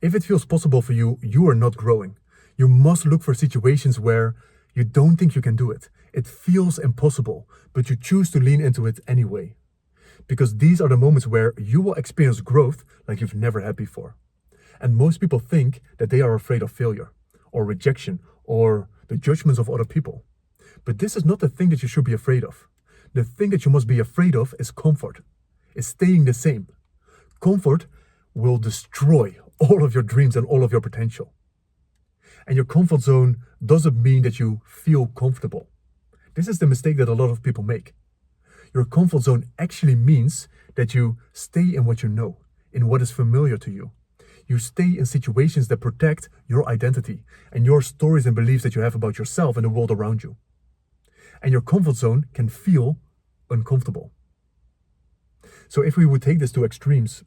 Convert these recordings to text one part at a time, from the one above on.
If it feels possible for you, you are not growing. You must look for situations where you don't think you can do it. It feels impossible, but you choose to lean into it anyway. Because these are the moments where you will experience growth like you've never had before. And most people think that they are afraid of failure, or rejection, or the judgments of other people. But this is not the thing that you should be afraid of. The thing that you must be afraid of is comfort, is staying the same. Comfort will destroy all of your dreams and all of your potential. And your comfort zone doesn't mean that you feel comfortable. This is the mistake that a lot of people make. Your comfort zone actually means that you stay in what you know, in what is familiar to you. You stay in situations that protect your identity and your stories and beliefs that you have about yourself and the world around you. And your comfort zone can feel uncomfortable. So if we would take this to extremes,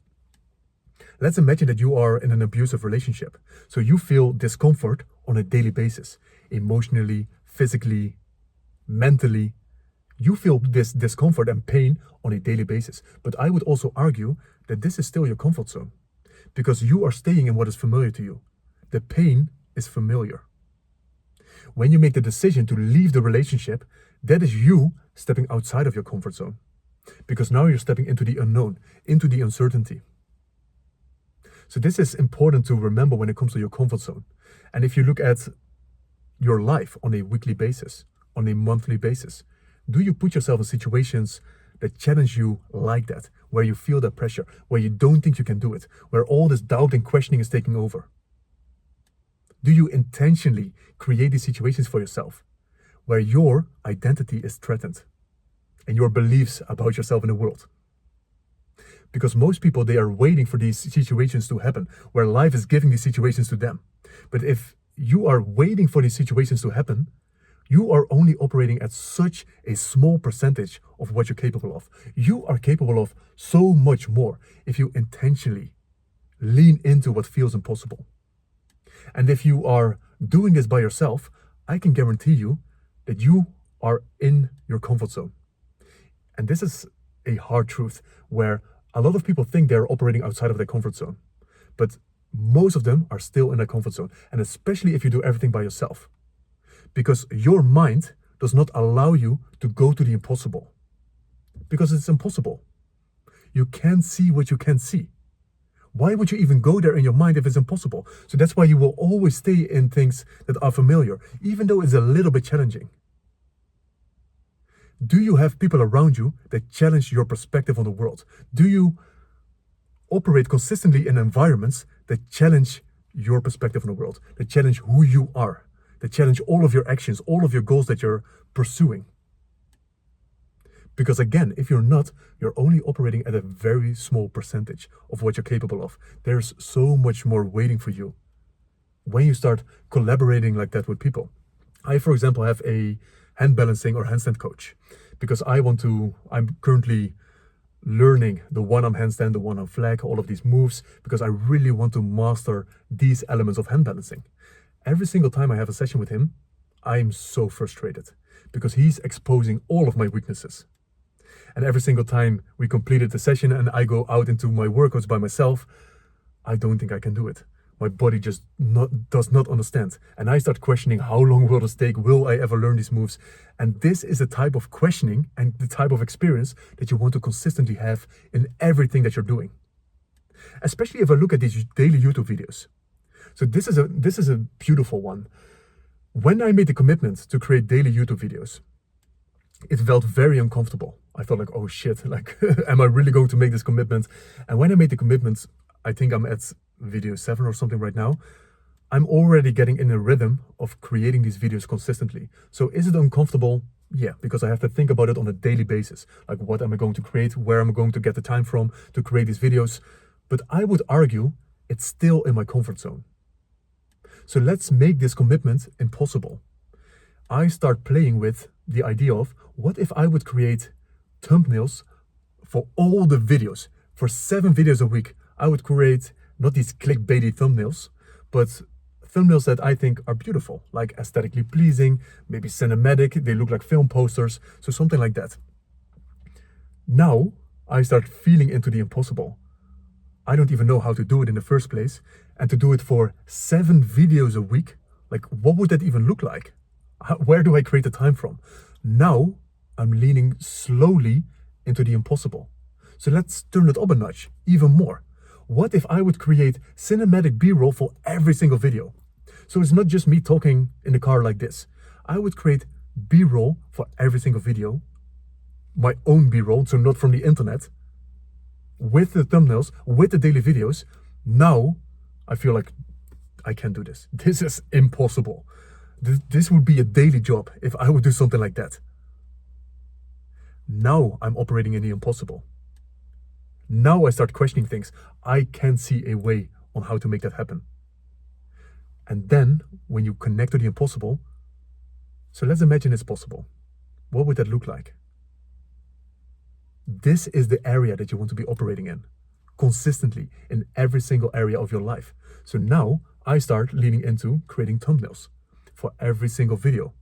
let's imagine that you are in an abusive relationship. So you feel discomfort on a daily basis, emotionally, physically, mentally. You feel this discomfort and pain on a daily basis. But I would also argue that this is still your comfort zone because you are staying in what is familiar to you. The pain is familiar. When you make the decision to leave the relationship, that is you stepping outside of your comfort zone. Because now you're stepping into the unknown, into the uncertainty. So this is important to remember when it comes to your comfort zone. And if you look at your life on a weekly basis, on a monthly basis, do you put yourself in situations that challenge you like that, where you feel that pressure, where you don't think you can do it, where all this doubt and questioning is taking over? Do you intentionally create these situations for yourself where your identity is threatened and your beliefs about yourself in the world? Because most people, they are waiting for these situations to happen, where life is giving these situations to them. But if you are waiting for these situations to happen, you are only operating at such a small percentage of what you're capable of. You are capable of so much more if you intentionally lean into what feels impossible. And if you are doing this by yourself, I can guarantee you that you are in your comfort zone. And this is a hard truth where a lot of people think they're operating outside of their comfort zone. But most of them are still in their comfort zone. And especially if you do everything by yourself. Because your mind does not allow you to go to the impossible. Because it's impossible. You can't see what you can't see. Why would you even go there in your mind if it's impossible? So that's why you will always stay in things that are familiar, even though it's a little bit challenging. Do you have people around you that challenge your perspective on the world? Do you operate consistently in environments that challenge your perspective on the world, that challenge who you are, that challenge all of your actions, all of your goals that you're pursuing? Because again, if you're not, you're only operating at a very small percentage of what you're capable of. There's so much more waiting for you when you start collaborating like that with people. I, for example, have a hand balancing or handstand coach because I'm currently learning the one-arm handstand, the one-arm flag, all of these moves, because I really want to master these elements of hand balancing. Every single time I have a session with him, I'm so frustrated because he's exposing all of my weaknesses. And every single time we completed the session and I go out into my workouts by myself, I don't think I can do it. My body just does not understand. And I start questioning, how long will this take? Will I ever learn these moves? And this is the type of questioning and the type of experience that you want to consistently have in everything that you're doing. Especially if I look at these daily YouTube videos. So this is a beautiful one. When I made the commitment to create daily YouTube videos, it felt very uncomfortable. I felt like, oh shit, like, am I really going to make this commitment? And when I made the commitment, I think I'm at video 7 or something right now, I'm already getting in a rhythm of creating these videos consistently. So is it uncomfortable? Yeah, because I have to think about it on a daily basis. Like, what am I going to create? Where am I going to get the time from to create these videos? But I would argue it's still in my comfort zone. So let's make this commitment impossible. I start playing with the idea of, what if I would create thumbnails for all the videos? For 7 videos a week, I would create not these clickbaity thumbnails, but thumbnails that I think are beautiful, like aesthetically pleasing, maybe cinematic, they look like film posters, so something like that. Now, I start feeling into the impossible. I don't even know how to do it in the first place, and to do it for 7 videos a week, like what would that even look like? Where do I create the time from? Now I'm leaning slowly into the impossible. So let's turn it up a notch, even more. What if I would create cinematic B-roll for every single video? So it's not just me talking in the car like this. I would create B-roll for every single video, my own B-roll, so not from the internet, with the thumbnails, with the daily videos. Now I feel like I can't do this. This is impossible. This would be a daily job if I would do something like that. Now I'm operating in the impossible. Now I start questioning things. I can't see a way on how to make that happen. And then when you connect to the impossible, so let's imagine it's possible. What would that look like? This is the area that you want to be operating in consistently in every single area of your life. So now I start leaning into creating thumbnails for every single video.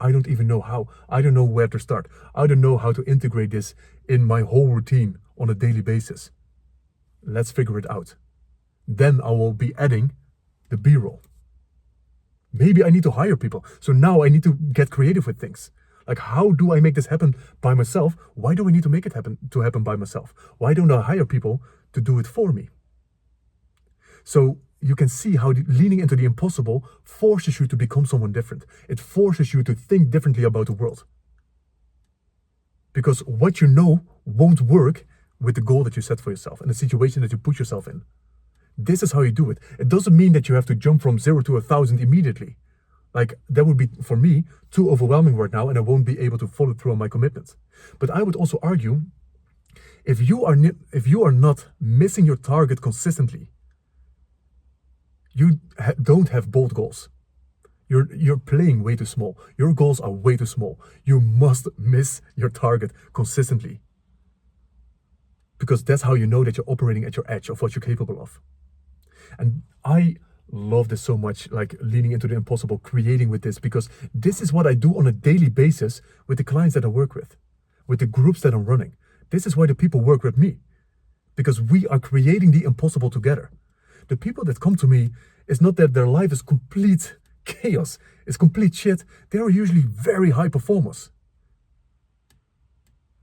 I don't even know how. I don't know where to start. I don't know how to integrate this in my whole routine on a daily basis. Let's figure it out. Then I will be adding the B-roll. Maybe I need to hire people. So now I need to get creative with things. Like, how do I make this happen by myself? Why do I need to make it happen by myself? Why don't I hire people to do it for me? So you can see how leaning into the impossible forces you to become someone different. It forces you to think differently about the world. Because what you know won't work with the goal that you set for yourself and the situation that you put yourself in. This is how you do it. It doesn't mean that you have to jump from 0 to 1,000 immediately. Like, that would be, for me, too overwhelming right now, and I won't be able to follow through on my commitments. But I would also argue, if you are not missing your target consistently, you don't have bold goals. You're playing way too small. Your goals are way too small. You must miss your target consistently. Because that's how you know that you're operating at your edge of what you're capable of. And I love this so much, like leaning into the impossible, creating with this, because this is what I do on a daily basis with the clients that I work with the groups that I'm running. This is why the people work with me, because we are creating the impossible together. The people that come to me, it's not that their life is complete chaos, it's complete shit. They are usually very high performers.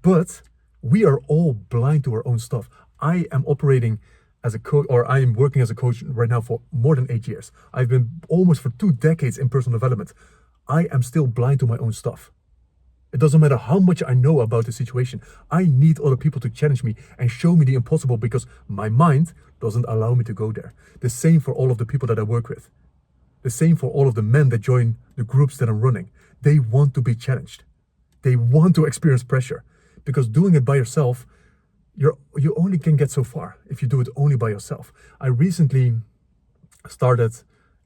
But we are all blind to our own stuff. I am operating as a coach, or I am working as a coach right now for more than 8 years. I've been almost for 2 decades in personal development. I am still blind to my own stuff. It doesn't matter how much I know about the situation. I need other people to challenge me and show me the impossible, because my mind doesn't allow me to go there. The same for all of the people that I work with. The same for all of the men that join the groups that I'm running. They want to be challenged. They want to experience pressure, because doing it by yourself, you only can get so far if you do it only by yourself. I recently started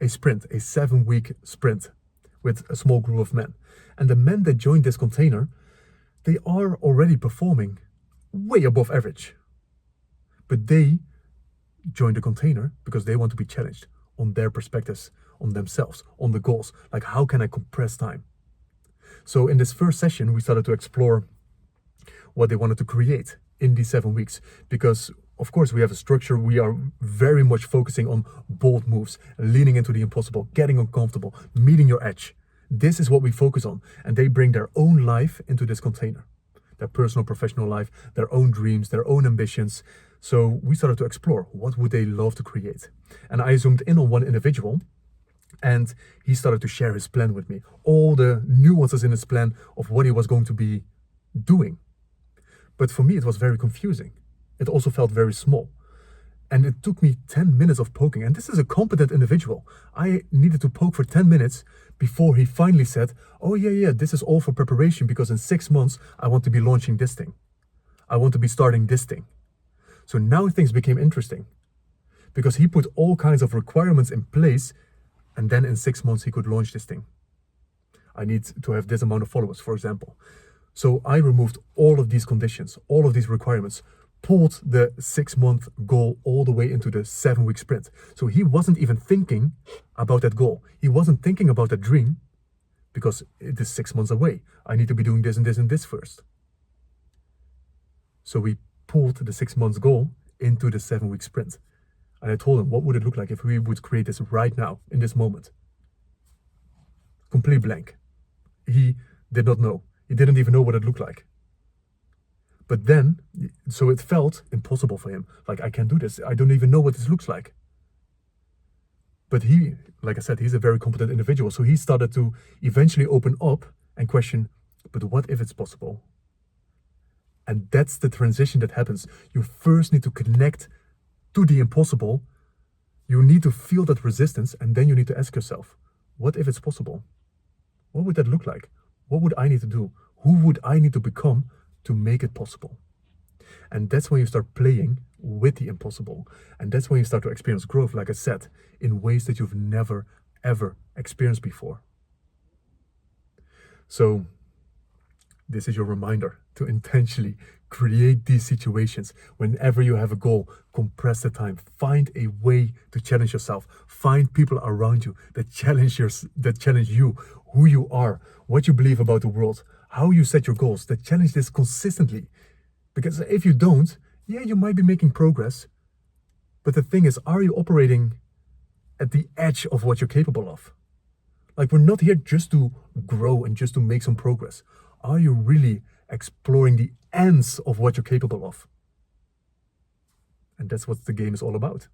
a sprint, a 7-week sprint with a small group of men. And the men that joined this container, they are already performing way above average. But they joined the container because they want to be challenged on their perspectives, on themselves, on the goals. Like, how can I compress time? So in this first session, we started to explore what they wanted to create in these 7 weeks, because of course we have a structure. We are very much focusing on bold moves, leaning into the impossible, getting uncomfortable, meeting your edge. This is what we focus on, and they bring their own life into this container, their personal, professional life, their own dreams, their own ambitions. So we started to explore, what would they love to create? And I zoomed in on one individual, and he started to share his plan with me, all the nuances in his plan of what he was going to be doing. But for me, it was very confusing. It also felt very small. And it took me 10 minutes of poking. And this is a competent individual. I needed to poke for 10 minutes before he finally said, oh yeah, this is all for preparation, because in 6 months, I want to be launching this thing. I want to be starting this thing. So now things became interesting, because he put all kinds of requirements in place, and then in 6 months, he could launch this thing. I need to have this amount of followers, for example. So I removed all of these conditions, all of these requirements, pulled the 6-month goal all the way into the 7-week sprint. So he wasn't even thinking about that goal. He wasn't thinking about that dream, because it is 6 months away. I need to be doing this and this and this first. So we pulled the 6 months goal into the 7-week sprint. And I told him, what would it look like if we would create this right now, in this moment? Complete blank. He did not know. He didn't even know what it looked like. But then, so it felt impossible for him. Like, I can't do this. I don't even know what this looks like. But he, like I said, he's a very competent individual. So he started to eventually open up and question, but what if it's possible? And that's the transition that happens. You first need to connect to the impossible. You need to feel that resistance, and then you need to ask yourself, what if it's possible? What would that look like? What would I need to do? Who would I need to become to make it possible? And that's when you start playing with the impossible. And that's when you start to experience growth, like I said, in ways that you've never, ever experienced before. So this is your reminder to intentionally create these situations. Whenever you have a goal, compress the time. Find a way to challenge yourself. Find people around you that challenge you, who you are, what you believe about the world, how you set your goals, that challenge this consistently. Because if you don't, yeah, you might be making progress. But the thing is, are you operating at the edge of what you're capable of? Like, we're not here just to grow and just to make some progress. Are you really exploring the ends of what you're capable of? And that's what the game is all about.